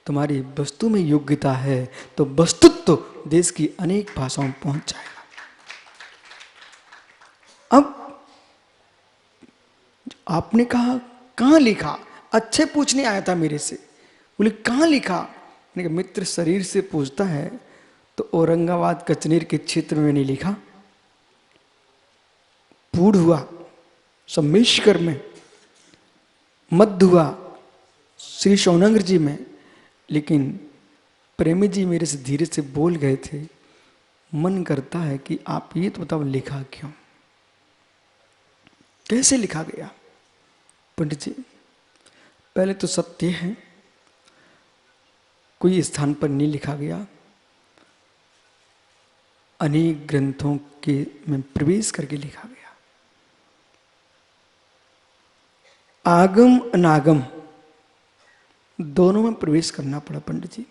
तुम्हारी वस्तु में योग्यता है तो वस्तुत्व देश की अनेक भाषाओं में पहुंच जाएगा। अब आपने कहा कहां लिखा, अच्छे पूछने आया था मेरे से, बोले कहां लिखा। मैंने कहा मित्र शरीर से पूछता है तो औरंगाबाद कचनेर के क्षेत्र में नहीं लिखा, पूर्ण हुआ सम्मेशकर में, मध्य हुआ श्री शौनंगर जी में, लेकिन प्रेमी जी मेरे से धीरे से बोल गए थे, मन करता है कि आप ये तो बताओ लिखा क्यों, कैसे लिखा गया। पंडित जी पहले तो सत्य है, कोई स्थान पर नहीं लिखा गया, अनेक ग्रंथों के में प्रवेश करके लिखा गया। आगम अनागम दोनों में प्रवेश करना पड़ा पंडित जी।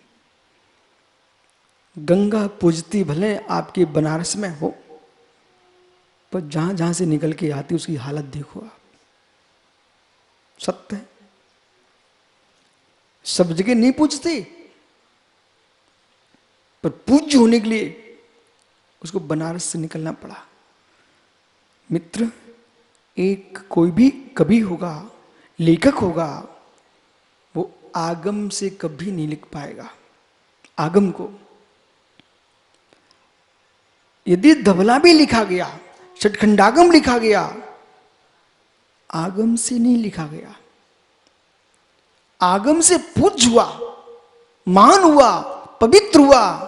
गंगा पूजती भले आपके बनारस में हो, पर जहां जहां से निकल के आती उसकी हालत देखो आप, सत्य है। सब जगह नहीं पूजते, पर पूज्य होने के लिए उसको बनारस से निकलना पड़ा। मित्र एक कोई भी कवि होगा, लेखक होगा, वो आगम से कभी नहीं लिख पाएगा। आगम को यदि धवला भी लिखा गया, षटखंडागम लिखा गया, आगम से नहीं लिखा गया। आगम से पूज्य हुआ, मान हुआ, पवित्र हुआ,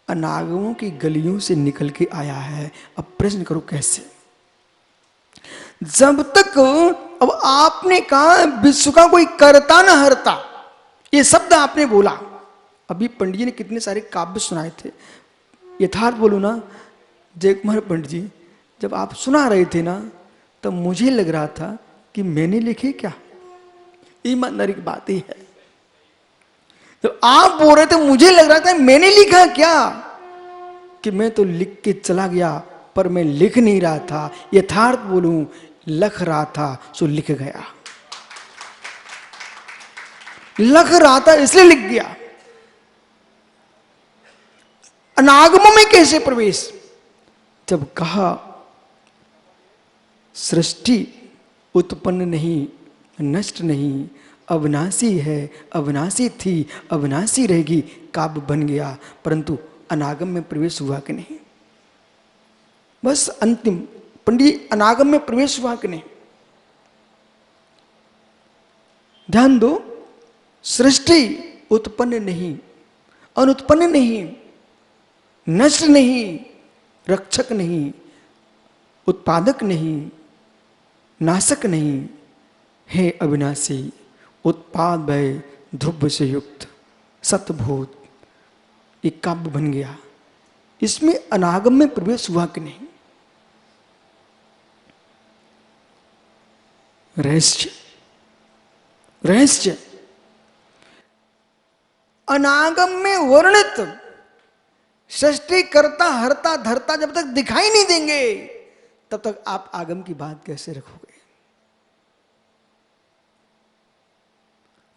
अनागमों की गलियों से निकल के आया है। अब प्रश्न करो कैसे। जब तक अब आपने कहा विश्व का कोई करता न हरता, ये शब्द आपने बोला। अभी पंडित जी ने कितने सारे काव्य सुनाए थे। यथार्थ बोलूं ना जय कुमार पंडित जी, जब आप सुना रहे थे ना तब मुझे लग रहा था कि मैंने लिखे क्या। ईमानदारी की बात ही है, तो आप बोल रहे थे मुझे लग रहा था मैंने लिखा क्या, कि मैं तो लिख के चला गया पर मैं लिख नहीं रहा था। यथार्थ बोलूं लख रहा था सो लिख गया, लख रहा था इसलिए लिख गया। अनागमों में कैसे प्रवेश, जब कहा सृष्टि उत्पन्न नहीं नष्ट नहीं, अविनाशी है अविनाशी थी अविनाशी रहेगी, काव्य बन गया, परंतु अनागम में प्रवेश हुआ कि नहीं। बस अंतिम पंडित, अनागम में प्रवेश हुआ कि नहीं। ध्यान दो, सृष्टि उत्पन्न नहीं, अनुत्पन्न नहीं, नष्ट नहीं, रक्षक नहीं, उत्पादक नहीं, नाशक नहीं, है अविनाशी, उत्पाद भय ध्रुव से युक्त सतभूत। एक काव्य बन गया, इसमें अनागम में प्रवेश हुआ कि नहीं। रहस्य, रहस्य अनागम में वर्णित सृष्टि करता हरता धरता जब तक दिखाई नहीं देंगे तब तक आप आगम की बात कैसे रखोगे।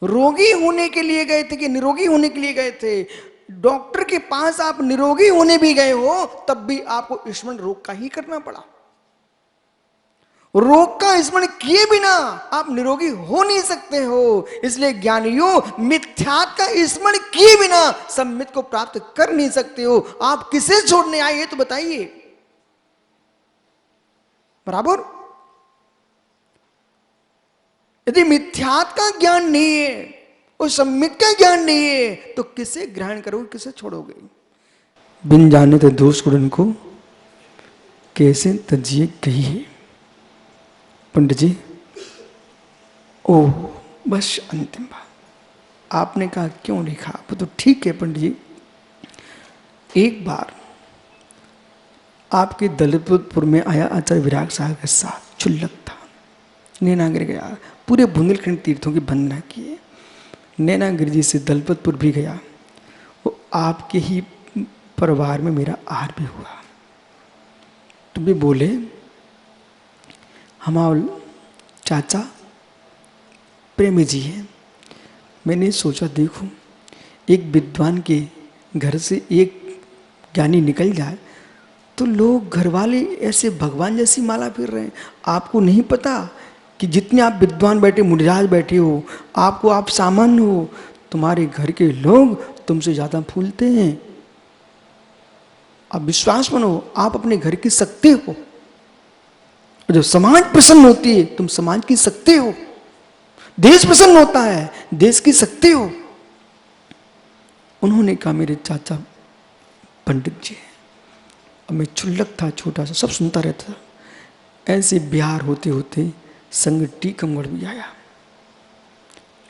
रोगी होने के लिए गए थे कि निरोगी होने के लिए गए थे, डॉक्टर के पास आप निरोगी होने भी गए हो तब भी आपको स्मरण रोग का ही करना पड़ा। रोग का स्मरण किए बिना आप निरोगी हो नहीं सकते हो। इसलिए ज्ञानियों मिथ्यात का स्मरण किए बिना सम्मित को प्राप्त कर नहीं सकते हो। आप किसे छोड़ने आए ये तो बताइए। बराबर, यदि मिथ्यात का ज्ञान नहीं है और सम्मित का ज्ञान नहीं है तो किसे ग्रहण करोगे, किसे छोड़ोगे। बिन जाने तो दोष गुण को कैसे तजिए गई है। पंडित जी, ओह बस अंतिम बात आपने कहा क्यों लिखा, वो तो ठीक है पंडित जी। एक बार आपके दलितपुर में आया आचार्य विराग साहब के साथ, क्षुल्लक था, नैनागिरी गया, पूरे बुंदेलखंड तीर्थों की वंदना किए, नैनागिरी से दलपतपुर भी गया। वो आपके ही परिवार में मेरा आहार भी हुआ। तो भी बोले हमारे चाचा प्रेमी जी हैं। मैंने सोचा देखो एक विद्वान के घर से एक ज्ञानी निकल जाए तो लोग घर वाले ऐसे भगवान जैसी माला फिर रहे हैं। आपको नहीं पता कि जितने आप विद्वान बैठे मुनिराज बैठे हो, आपको आप सामान्य हो, तुम्हारे घर के लोग तुमसे ज़्यादा फूलते हैं। आप विश्वास मानो, आप अपने घर की शक्ति हो। जब समाज प्रसन्न होती है तुम समाज की शक्ति हो, देश प्रसन्न होता है देश की शक्ति हो। उन्होंने कहा मेरे चाचा पंडित जी, अब मैं क्षुल्लक था, छोटा सा, सब सुनता रहता था। ऐसे बिहार होते होते संग टीकमगढ़ भी आया।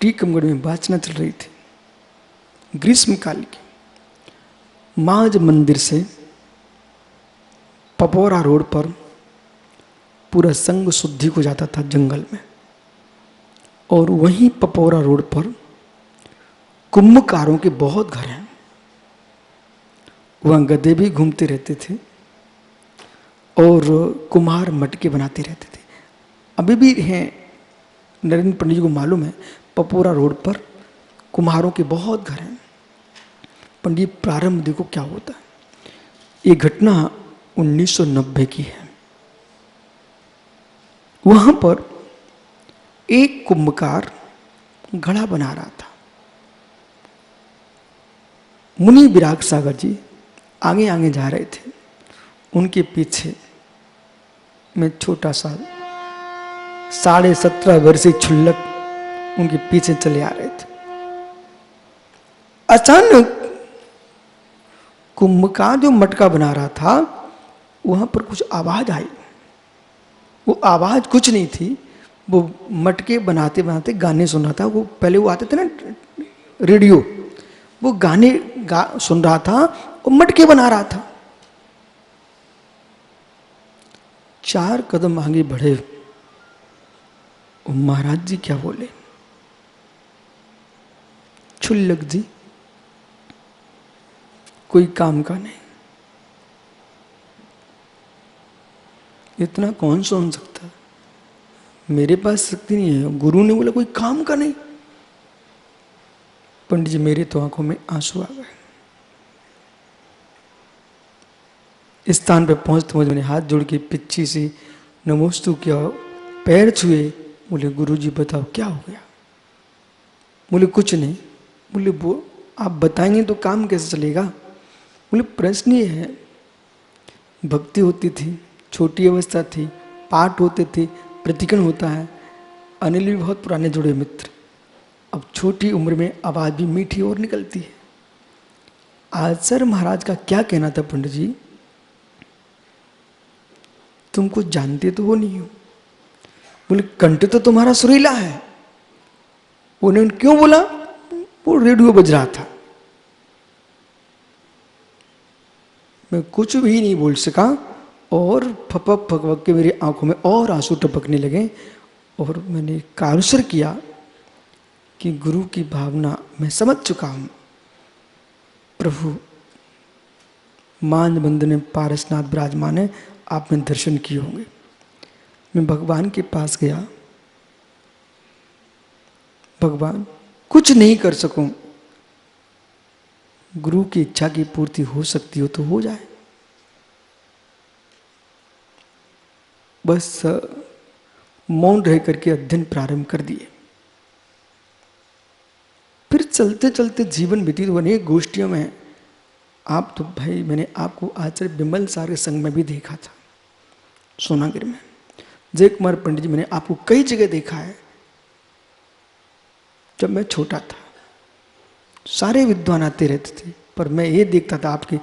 टीकमगढ़ में वाचना चल रही थी ग्रीष्म काल की। माज मंदिर से पपौरा रोड पर पूरा संग शुद्धि को जाता था जंगल में, और वहीं पपौरा रोड पर कुंभकारों के बहुत घर हैं। वहाँ गधे भी घूमते रहते थे और कुम्हार मटके बनाते रहते थे। अभी भी हैं, नरेंद्र पंडित जी को मालूम है, पपौरा रोड पर कुम्हारों के बहुत घर हैं। पंडित प्रारंभ देखो क्या होता है। ये घटना 1990 की है। वहां पर एक कुंभकार घड़ा बना रहा था। मुनि विराग सागर जी आगे आगे जा रहे थे, उनके पीछे मैं छोटा सा 17.5 वर्षीय क्षुल्लक उनके पीछे चले आ रहे थे। अचानक कुंभकार जो मटका बना रहा था वहां पर कुछ आवाज आई। वो आवाज कुछ नहीं थी, वो मटके बनाते बनाते गाने सुन रहा था। वो पहले वो आते थे ना रेडियो, वो गाने सुन रहा था और मटके बना रहा था। 4 कदम आगे बढ़े, महाराज जी क्या बोले, छुल्लक जी कोई काम का नहीं, इतना कौन सुन सकता है, मेरे पास शक्ति नहीं है। गुरु ने बोला कोई काम का नहीं। पंडित जी मेरे तो आंखों में आंसू आ गए। इस स्थान पे पहुंचते मुझे मैंने हाथ जोड़ के पिच्ची से नमोस्तु किया, पैर छुए। बोले गुरु जी बताओ क्या हो गया। बोले कुछ नहीं। बोले वो आप बताएंगे तो काम कैसे चलेगा। बोले प्रश्न ये है, भक्ति होती थी, छोटी अवस्था थी, पाठ होते थे, प्रतिकरण होता है। अनिल भी बहुत पुराने जुड़े मित्र, अब छोटी उम्र में आवाज भी मीठी और निकलती है। आचार्य महाराज का क्या कहना था, पंडित जी तुम कुछ जानते तो हो नहीं हो। बोले कंठ तो तुम्हारा सुरीला है। उन्होंने क्यों बोला, वो रेडियो बज रहा था। मैं कुछ भी नहीं बोल सका और फपक फकफक के मेरी आंखों में और आंसू टपकने लगे। और मैंने कारुसर किया कि गुरु की भावना मैं समझ चुका हूं। प्रभु मान बंद में पारसनाथ विराजमान है, आपने दर्शन किए होंगे। मैं भगवान के पास गया, भगवान कुछ नहीं कर सकूं, गुरु की इच्छा की पूर्ति हो सकती हो तो हो जाए। बस मौन रह करके अध्ययन प्रारंभ कर दिए। फिर चलते चलते जीवन व्यतीत हुआ। अनेक गोष्ठियों में आप तो भाई, मैंने आपको आचार्य बिमल सारे संघ में भी देखा था, सोनागिर में। जय कुमार पंडित जी मैंने आपको कई जगह देखा है। जब मैं छोटा था सारे विद्वान आते रहते थे, पर मैं ये देखता था आपके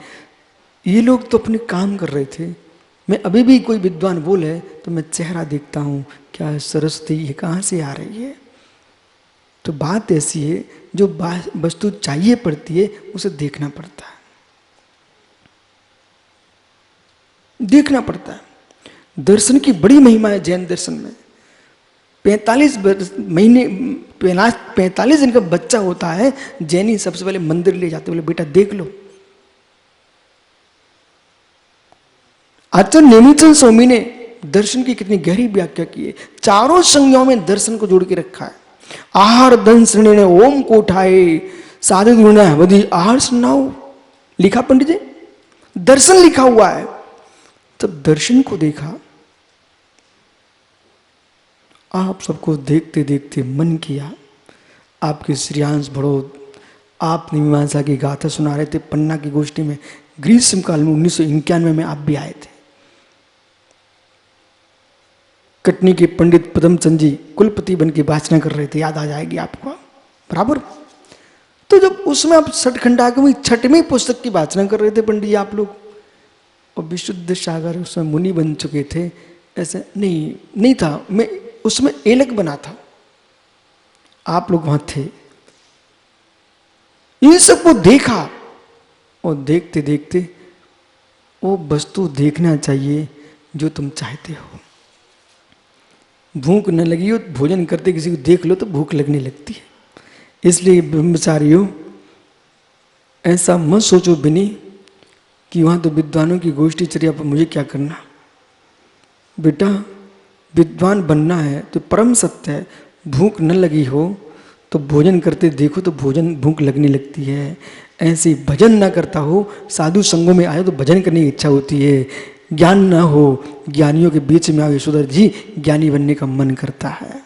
ये लोग तो अपने काम कर रहे थे। मैं अभी भी कोई विद्वान बोले तो मैं चेहरा देखता हूँ, क्या सरस्वती ये कहाँ से आ रही है। तो बात ऐसी है, जो वस्तु चाहिए पड़ती है उसे देखना पड़ता है, देखना पड़ता है। दर्शन की बड़ी महिमा है जैन दर्शन में। 45 दिन का बच्चा होता है, जैनी सबसे पहले मंदिर ले जाते, बोले बेटा देख लो। आचार्य नेमिचंद स्वामी ने दर्शन की कितनी गहरी व्याख्या की है। चारों संज्ञाओं में दर्शन को जोड़ के रखा है। आहार दंश ने ओम को उठाए, साधु गुरु ने अवधि आहार सुनाओ, लिखा पंडित जी, दर्शन लिखा हुआ है। तब दर्शन को देखा, आप सबको देखते देखते मन किया। आपके श्रेयांश भड़ोद, आप मीमांसा की गाथा सुना रहे थे पन्ना की गोष्ठी में। ग्रीष्म काल में 1991 में आप भी आए थे। कटनी के पंडित पदमचंद जी कुलपति बन के वाचना कर रहे थे, याद आ जाएगी आपको बराबर। तो जब उसमें आप छठखंडागमी 6वीं पुस्तक की वाचना कर रहे थे पंडित जी आप लोग, और विशुद्ध सागर उसमें मुनि बन चुके थे, ऐसे नहीं था, मैं उसमें एलक बना था, आप लोग वहां थे। इन सबको देखा और देखते देखते वो वस्तु देखना चाहिए जो तुम चाहते हो। भूख न लगी हो, भोजन करते किसी को देख लो तो भूख लगने लगती है। इसलिए ब्रह्मचारियों ऐसा मत सोचो बिनी कि वहां तो विद्वानों की गोष्ठी चली, पर मुझे क्या करना। बेटा विद्वान बनना है तो परम सत्य है, भूख न लगी हो तो भोजन करते देखो तो भोजन भूख लगने लगती है। ऐसे भजन ना करता हो, साधु संगों में आए तो भजन करने की इच्छा होती है। ज्ञान ना हो, ज्ञानियों के बीच में आओ यशोधर जी, ज्ञानी बनने का मन करता है।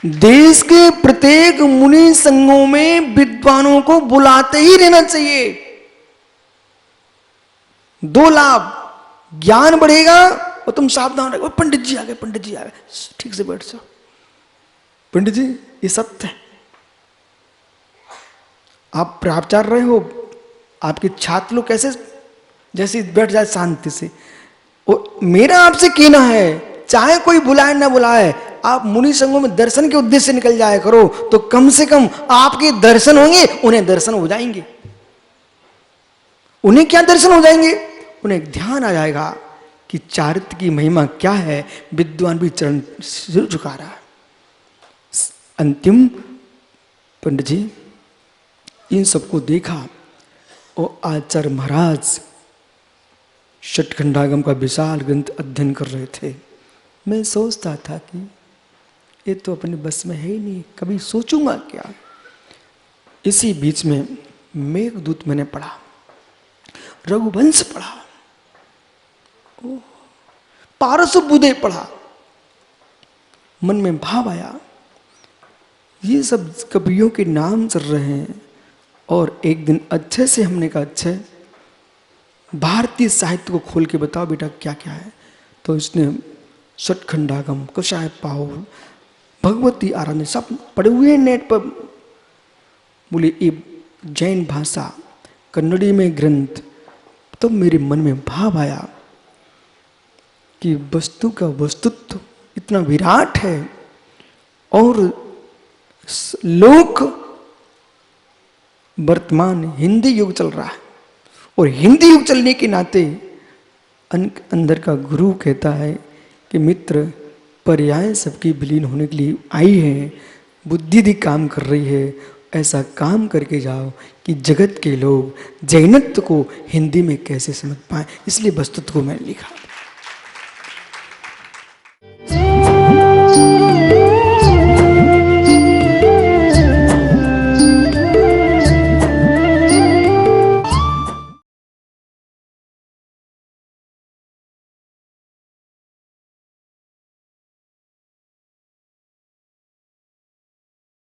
देश के प्रत्येक मुनि संघों में विद्वानों को बुलाते ही रहना चाहिए। 2 लाभ, ज्ञान बढ़ेगा और तुम सावधान रहो। पंडित जी आ गए, पंडित जी आ गए, ठीक से बैठ जाओ। पंडित जी ये सत्य है, आप प्राचार्य रहे हो, आपके छात्र लोग कैसे जैसे बैठ जाए शांति से। और मेरा आपसे कहना है, चाहे कोई बुलाए ना बुलाए, आप मुनि संघों में दर्शन के उद्देश्य से निकल जाया करो, तो कम से कम आपके दर्शन होंगे, उन्हें दर्शन हो जाएंगे। उन्हें क्या दर्शन हो जाएंगे? उन्हें ध्यान आ जाएगा कि चारित्र की महिमा क्या है। विद्वान भी चरण सिर झुका रहा है। अंतिम पंडित जी इन सबको देखा और आचार्य महाराज षटखंडागम का विशाल ग्रंथ अध्ययन कर रहे थे। मैं सोचता था कि ये तो अपने बस में है ही नहीं, कभी सोचूंगा क्या। इसी बीच में मेघदूत मैंने पढ़ा, रघुवंश पढ़ा, पारसबुदे पढ़ा। मन में भाव आया, ये सब कवियों के नाम चल रहे हैं। और एक दिन अच्छे से हमने कहा, अच्छा भारतीय साहित्य को खोल के बताओ बेटा क्या क्या है। तो इसने षटखंडागम, कषाय पाहुर, भगवती आराधना सब पढ़े हुए हैं नेट पर। बोले ये जैन भाषा, कन्नड़ी में ग्रंथ। तो मेरे मन में भाव आया कि वस्तु का वस्तुत्व इतना विराट है और लोक वर्तमान हिंदी युग चल रहा है, और हिंदी युग चलने के नाते अंदर का गुरु कहता है कि मित्र पर्याय सबकी विलीन होने के लिए आई है, बुद्धि भी काम कर रही है, ऐसा काम करके जाओ कि जगत के लोग जैनत्व को हिंदी में कैसे समझ पाए। इसलिए वस्तुत्व को मैंने लिखा।